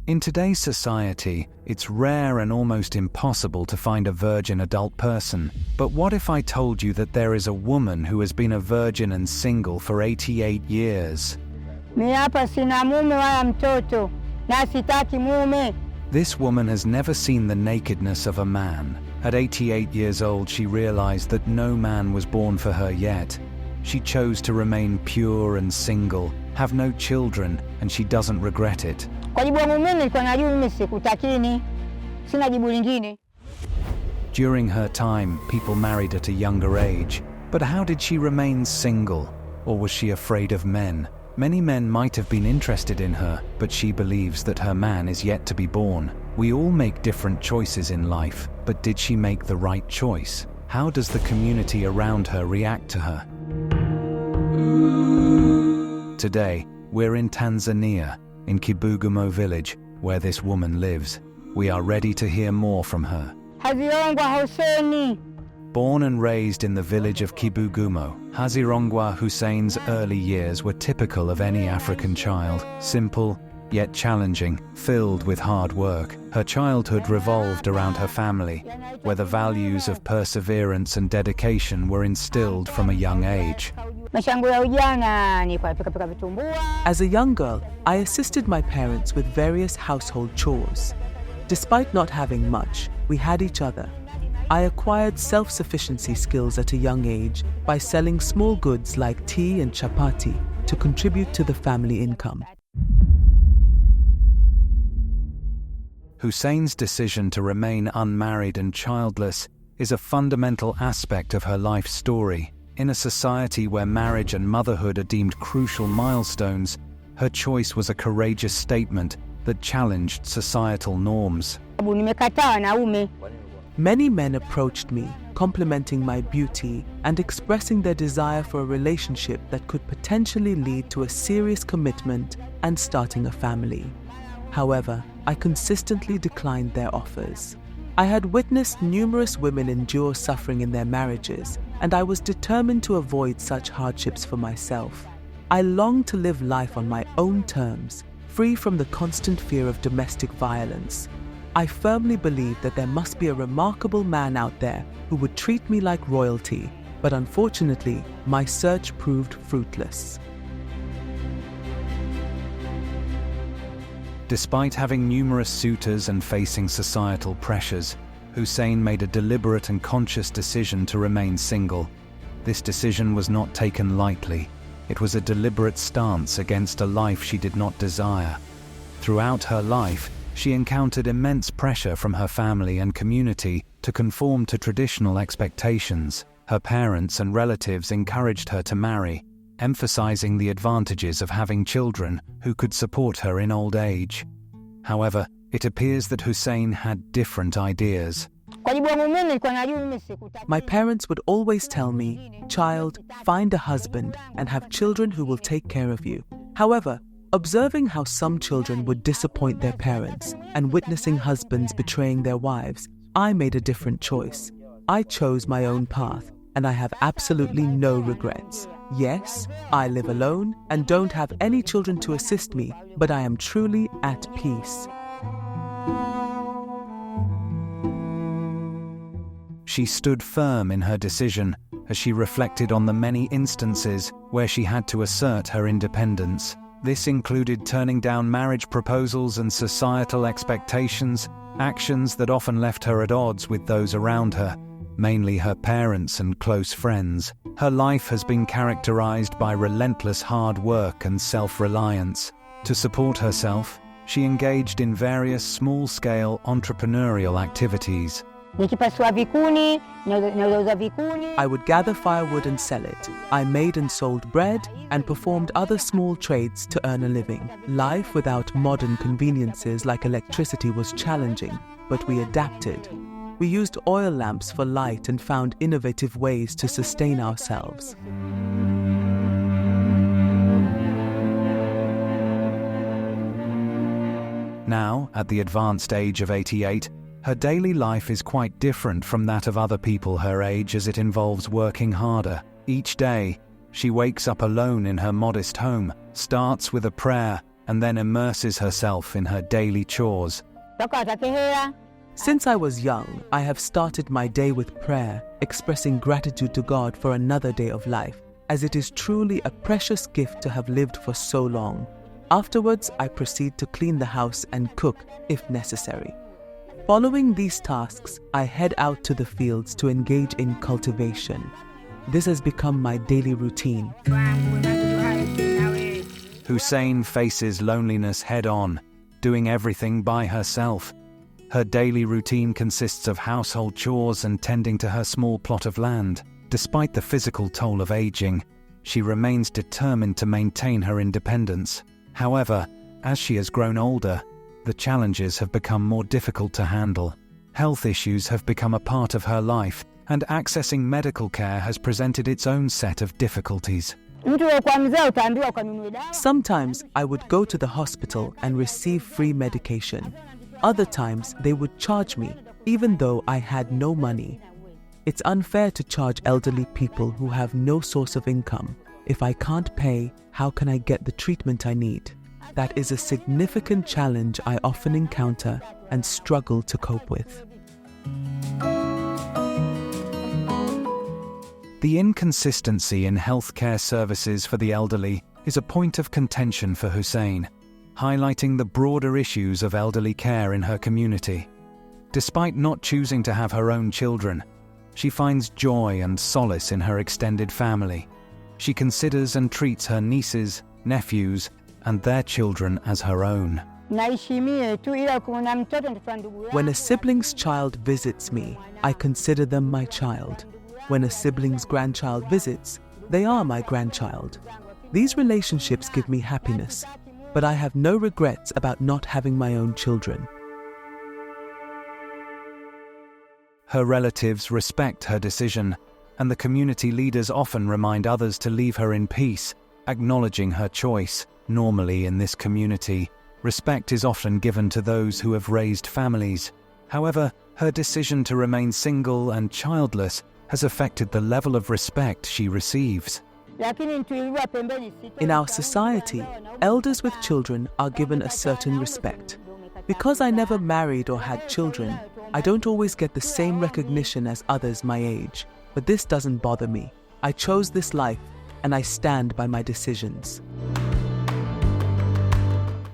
In today's society, it's rare and almost impossible to find a virgin adult person. But what if I told you that there is a woman who has been a virgin and single for 88 years? This woman has never seen the nakedness of a man. At 88 years old, she realized that no man was born for her yet. She chose to remain pure and single, have no children, and she doesn't regret it. During her time, people married at a younger age. But how did she remain single? Or was she afraid of men? Many men might have been interested in her, but she believes that her man is yet to be born. We all make different choices in life, but did she make the right choice? How does the community around her react to her? Today, we're in Tanzania, in Kibugumo Village, where this woman lives. We are ready to hear more from her. Hazirongwa Hussain. Born and raised in the village of Kibugumo, Hazirongwa Hussain's early years were typical of any African child, simple, yet challenging, filled with hard work. Her childhood revolved around her family, where the values of perseverance and dedication were instilled from a young age. As a young girl, I assisted my parents with various household chores. Despite not having much, we had each other. I acquired self-sufficiency skills at a young age by selling small goods like tea and chapati to contribute to the family income. Hussein's decision to remain unmarried and childless is a fundamental aspect of her life story. In a society where marriage and motherhood are deemed crucial milestones, her choice was a courageous statement that challenged societal norms. Many men approached me, complimenting my beauty and expressing their desire for a relationship that could potentially lead to a serious commitment and starting a family. However, I consistently declined their offers. I had witnessed numerous women endure suffering in their marriages, and I was determined to avoid such hardships for myself. I longed to live life on my own terms, free from the constant fear of domestic violence. I firmly believed that there must be a remarkable man out there who would treat me like royalty, but unfortunately, my search proved fruitless. Despite having numerous suitors and facing societal pressures, Hussain made a deliberate and conscious decision to remain single. This decision was not taken lightly. It was a deliberate stance against a life she did not desire. Throughout her life, she encountered immense pressure from her family and community to conform to traditional expectations. Her parents and relatives encouraged her to marry, emphasizing the advantages of having children who could support her in old age. However, it appears that Hussain had different ideas. My parents would always tell me, "Child, find a husband and have children who will take care of you." However, observing how some children would disappoint their parents and witnessing husbands betraying their wives, I made a different choice. I chose my own path, and I have absolutely no regrets. Yes, I live alone and don't have any children to assist me, but I am truly at peace. She stood firm in her decision as she reflected on the many instances where she had to assert her independence. This included turning down marriage proposals and societal expectations, actions that often left her at odds with those around her, mainly her parents and close friends. Her life has been characterized by relentless hard work and self-reliance. To support herself, she engaged in various small-scale entrepreneurial activities. I would gather firewood and sell it. I made and sold bread and performed other small trades to earn a living. Life without modern conveniences like electricity was challenging, but we adapted. We used oil lamps for light and found innovative ways to sustain ourselves. Now, at the advanced age of 88, her daily life is quite different from that of other people her age, as it involves working harder. Each day, she wakes up alone in her modest home, starts with a prayer, and then immerses herself in her daily chores. Since I was young, I have started my day with prayer, expressing gratitude to God for another day of life, as it is truly a precious gift to have lived for so long. Afterwards, I proceed to clean the house and cook if necessary. Following these tasks, I head out to the fields to engage in cultivation. This has become my daily routine. Hussain faces loneliness head-on, doing everything by herself. Her daily routine consists of household chores and tending to her small plot of land. Despite the physical toll of aging, she remains determined to maintain her independence. However, as she has grown older, the challenges have become more difficult to handle. Health issues have become a part of her life, and accessing medical care has presented its own set of difficulties. Sometimes I would go to the hospital and receive free medication. Other times they would charge me, even though I had no money. It's unfair to charge elderly people who have no source of income. If I can't pay, how can I get the treatment I need? That is a significant challenge I often encounter and struggle to cope with. The inconsistency in healthcare services for the elderly is a point of contention for Hussain, highlighting the broader issues of elderly care in her community. Despite not choosing to have her own children, she finds joy and solace in her extended family. She considers and treats her nieces, nephews, and their children as her own. When a sibling's child visits me, I consider them my child. When a sibling's grandchild visits, they are my grandchild. These relationships give me happiness, but I have no regrets about not having my own children. Her relatives respect her decision, and the community leaders often remind others to leave her in peace, acknowledging her choice. Normally in this community, respect is often given to those who have raised families. However, her decision to remain single and childless has affected the level of respect she receives. In our society, elders with children are given a certain respect. Because I never married or had children, I don't always get the same recognition as others my age, but this doesn't bother me. I chose this life, and I stand by my decisions.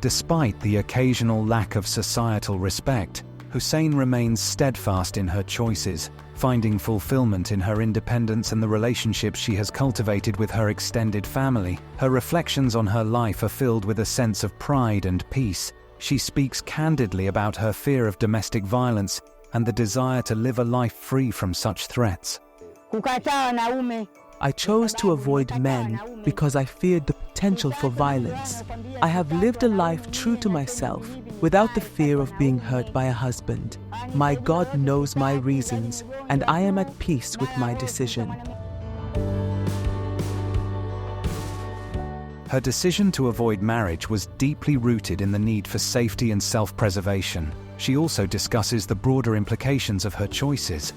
Despite the occasional lack of societal respect, Hussain remains steadfast in her choices, finding fulfillment in her independence and the relationships she has cultivated with her extended family. Her reflections on her life are filled with a sense of pride and peace. She speaks candidly about her fear of domestic violence and the desire to live a life free from such threats. I chose to avoid men because I feared the potential for violence. I have lived a life true to myself, without the fear of being hurt by a husband. My God knows my reasons, and I am at peace with my decision. Her decision to avoid marriage was deeply rooted in the need for safety and self-preservation. She also discusses the broader implications of her choices,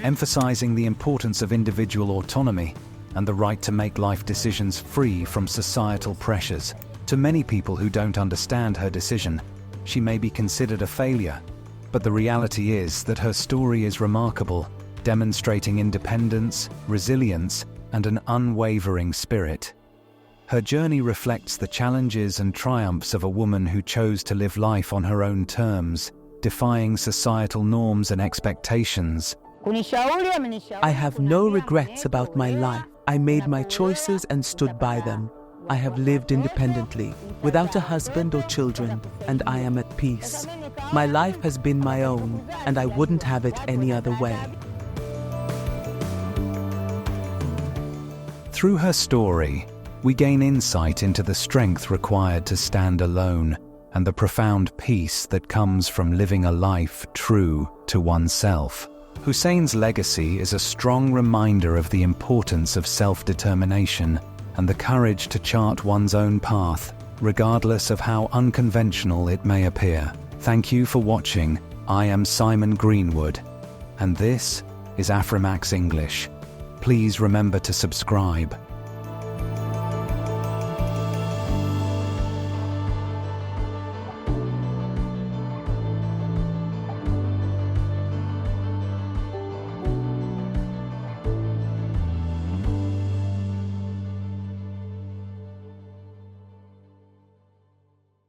emphasizing the importance of individual autonomy and the right to make life decisions free from societal pressures. To many people who don't understand her decision, she may be considered a failure, but the reality is that her story is remarkable, demonstrating independence, resilience, and an unwavering spirit. Her journey reflects the challenges and triumphs of a woman who chose to live life on her own terms, defying societal norms and expectations. I have no regrets about my life. I made my choices and stood by them. I have lived independently, without a husband or children, and I am at peace. My life has been my own, and I wouldn't have it any other way. Through her story, we gain insight into the strength required to stand alone and the profound peace that comes from living a life true to oneself. Hussain's legacy is a strong reminder of the importance of self-determination and the courage to chart one's own path, regardless of how unconventional it may appear. Thank you for watching. I am Simon Greenwood, and this is Afrimax English. Please remember to subscribe